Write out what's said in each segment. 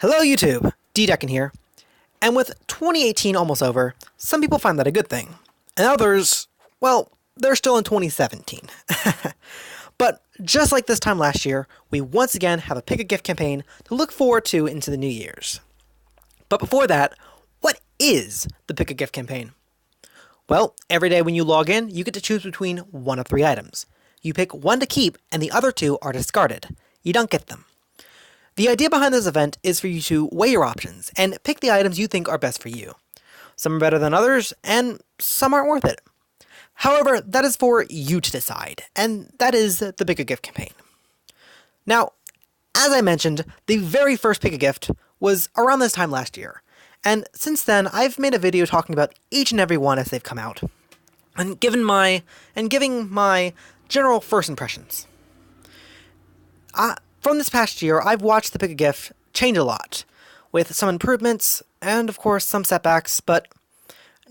Hello YouTube, D-Deckin here. And with 2018 almost over, some people find that a good thing. And others, well, they're still in 2017. But just like this time last year, we once again have a Pick a Gift campaign to look forward to into the New Year's. But before that, what is the Pick a Gift campaign? Well, every day when you log in, you get to choose between one of three items. You pick one to keep, and the other two are discarded. You don't get them. The idea behind this event is for you to weigh your options and pick the items you think are best for you. Some are better than others, and some aren't worth it. However, that is for you to decide, and that is the Pick a Gift campaign. Now, as I mentioned, the very first Pick a Gift was around this time last year, and since then I've made a video talking about each and every one as they've come out, and giving my general first impressions. From this past year, I've watched the Pick a Gift change a lot, with some improvements and, of course, some setbacks, but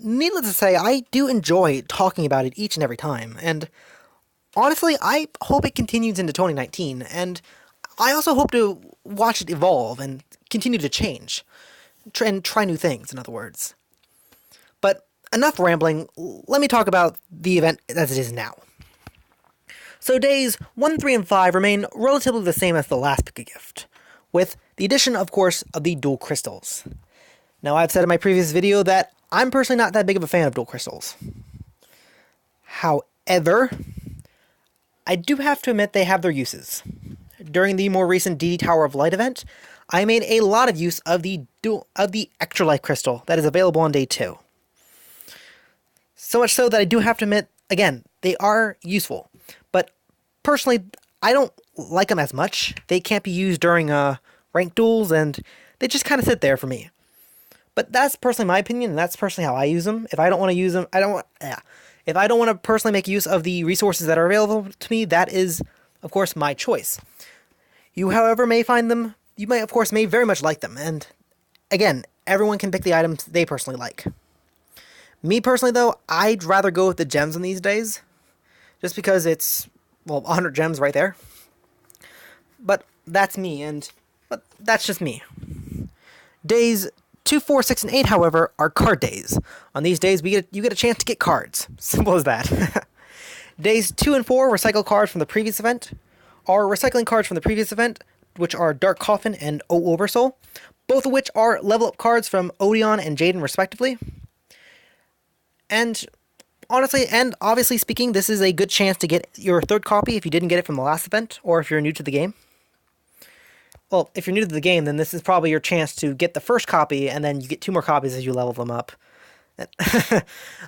needless to say, I do enjoy talking about it each and every time, and honestly, I hope it continues into 2019, and I also hope to watch it evolve and continue to change, and try new things, in other words. But enough rambling, let me talk about the event as it is now. So days 1, 3, and 5 remain relatively the same as the last Pick a Gift, with the addition, of course, of the dual crystals. Now, I've said in my previous video that I'm personally not that big of a fan of dual crystals. However, I do have to admit they have their uses. During the more recent DD Tower of Light event, I made a lot of use of the Extra Life Crystal that is available on day 2. So much so that I do have to admit, again, they are useful. But personally, I don't like them as much. They can't be used during ranked duels, and they just kind of sit there for me. But that's personally my opinion, and that's personally how I use them. If I don't want to use them, if I don't want to personally make use of the resources that are available to me, that is, of course, my choice. You, however, may find them. You may, of course, may very much like them. And again, everyone can pick the items they personally like. Me personally, though, I'd rather go with the gems in these days. Just because it's, well, 100 gems right there. But that's me, but that's just me. Days 2, 4, 6, and 8, however, are card days. On these days, you get a chance to get cards. Simple as that. Days 2 and 4 recycle cards from the previous event, are recycling cards from the previous event, which are Dark Coffin and O Oversoul, both of which are level up cards from Odeon and Jaden respectively. And honestly, and obviously speaking, this is a good chance to get your third copy if you didn't get it from the last event, or if you're new to the game. Well, if you're new to the game, then this is probably your chance to get the first copy, and then you get 2 more copies as you level them up.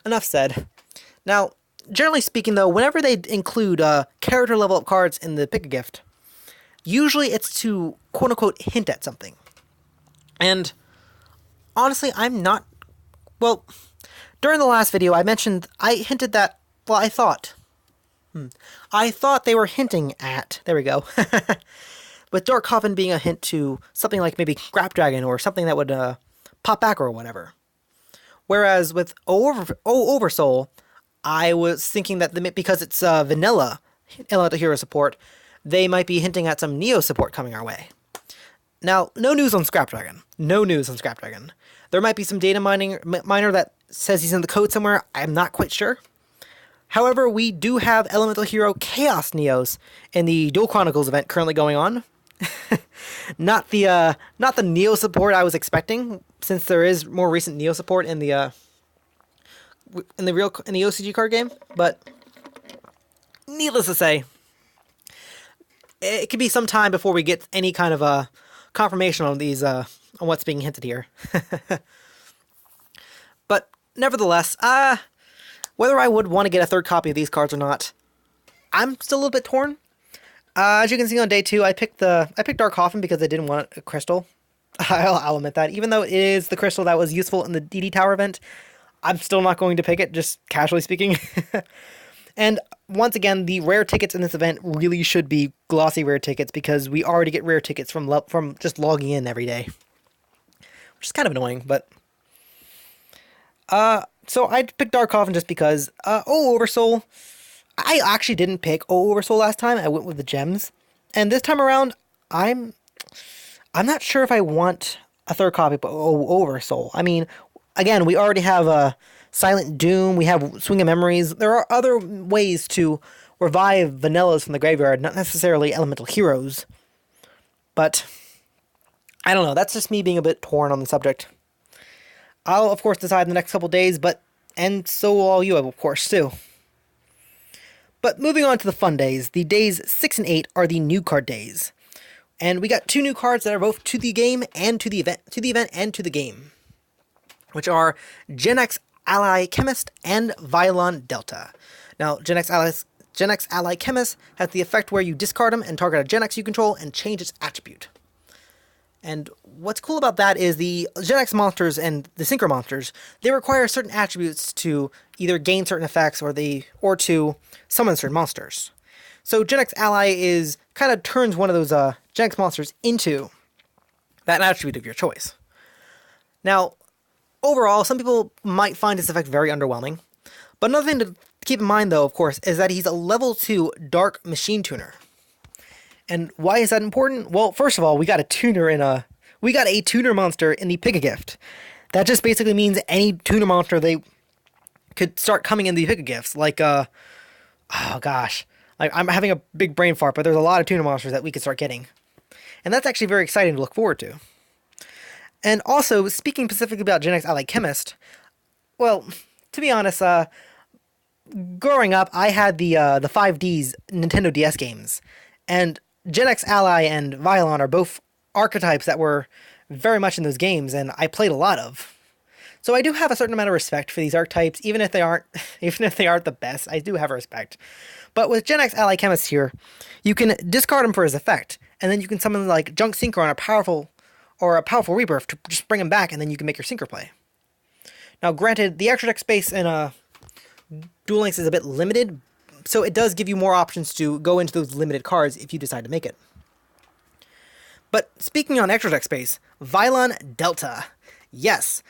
Enough said. Now, generally speaking though, whenever they include character level up cards in the Pick a Gift, usually it's to quote-unquote hint at something. And honestly, I'm not, well, during the last video, I hinted that, well, I thought they were hinting at, there we go, with Dark Coffin being a hint to something like maybe Scrapdragon or something that would pop back or whatever. Whereas with O Oversoul, I was thinking that because it's vanilla Elemental Hero support, they might be hinting at some Neo support coming our way. Now, no news on Scrapdragon. No news on Scrapdragon. There might be some data miner that says he's in the code somewhere. I'm not quite sure. However, we do have Elemental Hero Chaos Neos in the Duel Chronicles event currently going on. Not the Neo support I was expecting, since there is more recent Neo support in the OCG card game. But needless to say, it could be some time before we get any kind of confirmation on these on what's being hinted here. But nevertheless, whether I would want to get a third copy of these cards or not, I'm still a little bit torn. As you can see on day 2, I picked Dark Coffin because I didn't want a crystal. I'll admit that. Even though it is the crystal that was useful in the DD Tower event, I'm still not going to pick it, just casually speaking. And once again, the rare tickets in this event really should be glossy rare tickets, because we already get rare tickets from just logging in every day. Which is kind of annoying, but so I picked Dark Coffin just because. Oversoul, I actually didn't pick Oversoul last time. I went with the gems, and this time around, I'm I'm not sure if I want a third copy over Soul. I mean, again, we already have Silent Doom, we have Swing of Memories. There are other ways to revive vanillas from the graveyard, not necessarily elemental heroes. But, I don't know, that's just me being a bit torn on the subject. I'll, of course, decide in the next couple days, and so will all you, of course, too. But moving on to the fun days, the days 6 and 8 are the new card days. And we got 2 new cards that are both to the game and to the event and to the game, which are Gen X Ally Chemist and Violon Delta. Now, Gen X Ally Chemist has the effect where you discard them and target a Gen X you control and change its attribute. And what's cool about that is the Gen X monsters and the Synchro monsters, they require certain attributes to either gain certain effects or to summon certain monsters. So Gen X Ally kind of turns one of those Gen X monsters into that attribute of your choice. Now, overall, some people might find this effect very underwhelming. But another thing to keep in mind, though, of course, is that he's a level 2 Dark Machine Tuner. And why is that important? Well, first of all, we got a tuner monster in the Pick-a-Gift. That just basically means any tuner monster they could start coming in the Pick-a-Gifts. Like, oh gosh. Like, I'm having a big brain fart, but there's a lot of tuner monsters that we could start getting. And that's actually very exciting to look forward to. And also, speaking specifically about Gen X Ally Chemist, well, to be honest, growing up, I had the 5Ds Nintendo DS games. And Gen X Ally and Violon are both archetypes that were very much in those games, and I played a lot of. So I do have a certain amount of respect for these archetypes, even if they aren't the best. I do have respect. But with Gen X Ally Chemist here, you can discard him for his effect, and then you can summon like Junk Synchro on a powerful rebirth to just bring him back, and then you can make your Synchro play. Now, granted, the extra deck space in Duel Links is a bit limited, so it does give you more options to go into those limited cards if you decide to make it. But speaking on extra deck space, Violon Delta. Yes,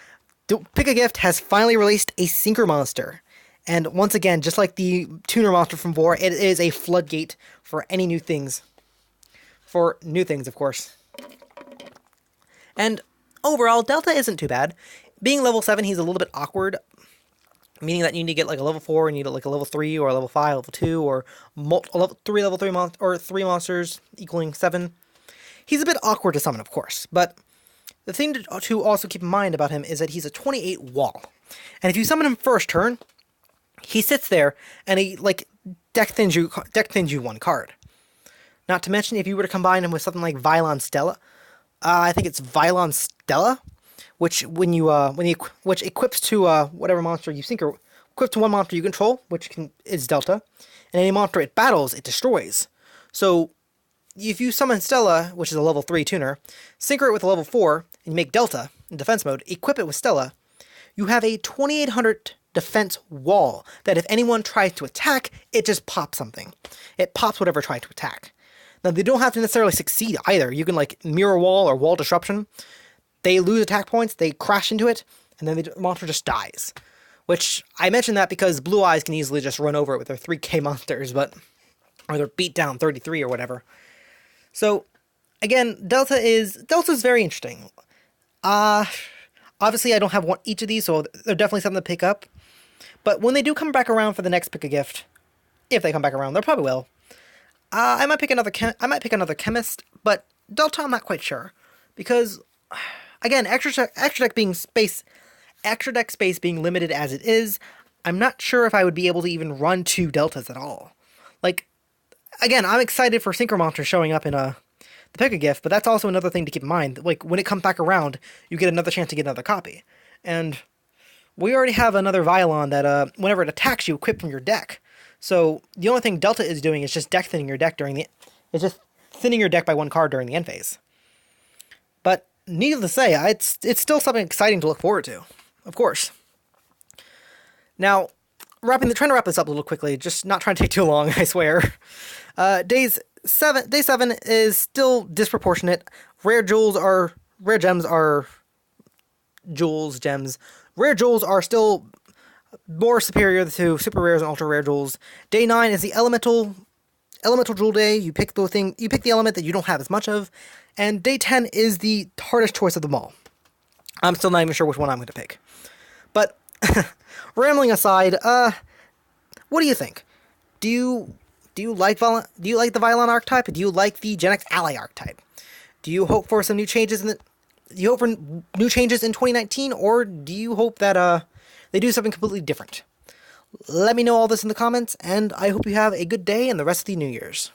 Pick-a-Gift has finally released a Synchro monster. And once again, just like the tuner monster from 4, it is a floodgate for any new things. For new things, of course. And overall, Delta isn't too bad. Being level 7, he's a little bit awkward, meaning that you need to get like a level 4, you need like a level 3, or a level 5, level 2, or level 3 monsters equaling 7. He's a bit awkward to summon, of course, but the thing to also keep in mind about him is that he's a 28 wall. And if you summon him first turn, he sits there and he like deck thins you 1 card. Not to mention, if you were to combine him with something like Violon Stella, I think it's Violon Stella, which which equips to whatever monster you sync, or equips to one monster you control, which is Delta, and any monster it battles, it destroys. So if you summon Stella, which is a level 3 tuner, synchro it with a level 4, and you make Delta in defense mode, equip it with Stella, you have a 2800 defense wall that if anyone tries to attack, it just pops something. It pops whatever tried to attack. Now, they don't have to necessarily succeed either. You can, like, mirror wall or wall disruption. They lose attack points, they crash into it, and then the monster just dies. Which, I mention that because Blue Eyes can easily just run over it with their 3k monsters, or their beat down 33 or whatever. So, again, Delta's very interesting. Obviously I don't have each of these, so they're definitely something to pick up. But when they do come back around for the next Pick-a-Gift, if they come back around, they probably will. I might pick another Chemist, but Delta I'm not quite sure. Because, again, extra deck space being limited as it is, I'm not sure if I would be able to even run 2 Deltas at all. Like, again, I'm excited for Synchro Monster showing up in the Pick-a-Gift, but that's also another thing to keep in mind. Like, when it comes back around, you get another chance to get another copy. And we already have another Violon that, whenever it attacks you, equip from your deck. So, the only thing Delta is doing is just deck thinning your deck it's just thinning your deck by 1 card during the end phase. But, needless to say, it's still something exciting to look forward to. Of course. Now, trying to wrap this up a little quickly, just not trying to take too long, I swear. Day 7 is still disproportionate. Rare gems are still more superior to super rares and ultra rare jewels. Day 9 is the elemental jewel day. You pick the element that you don't have as much of, And day 10 is the hardest choice of them all. I'm still not even sure which one I'm going to pick. But, rambling aside, what do you think? Do you like the Violon archetype? Do you like the Gen X Ally archetype? Do you hope for some new changes do you hope for new changes in 2019, or do you hope that they do something completely different? Let me know all this in the comments, and I hope you have a good day and the rest of the New Year's.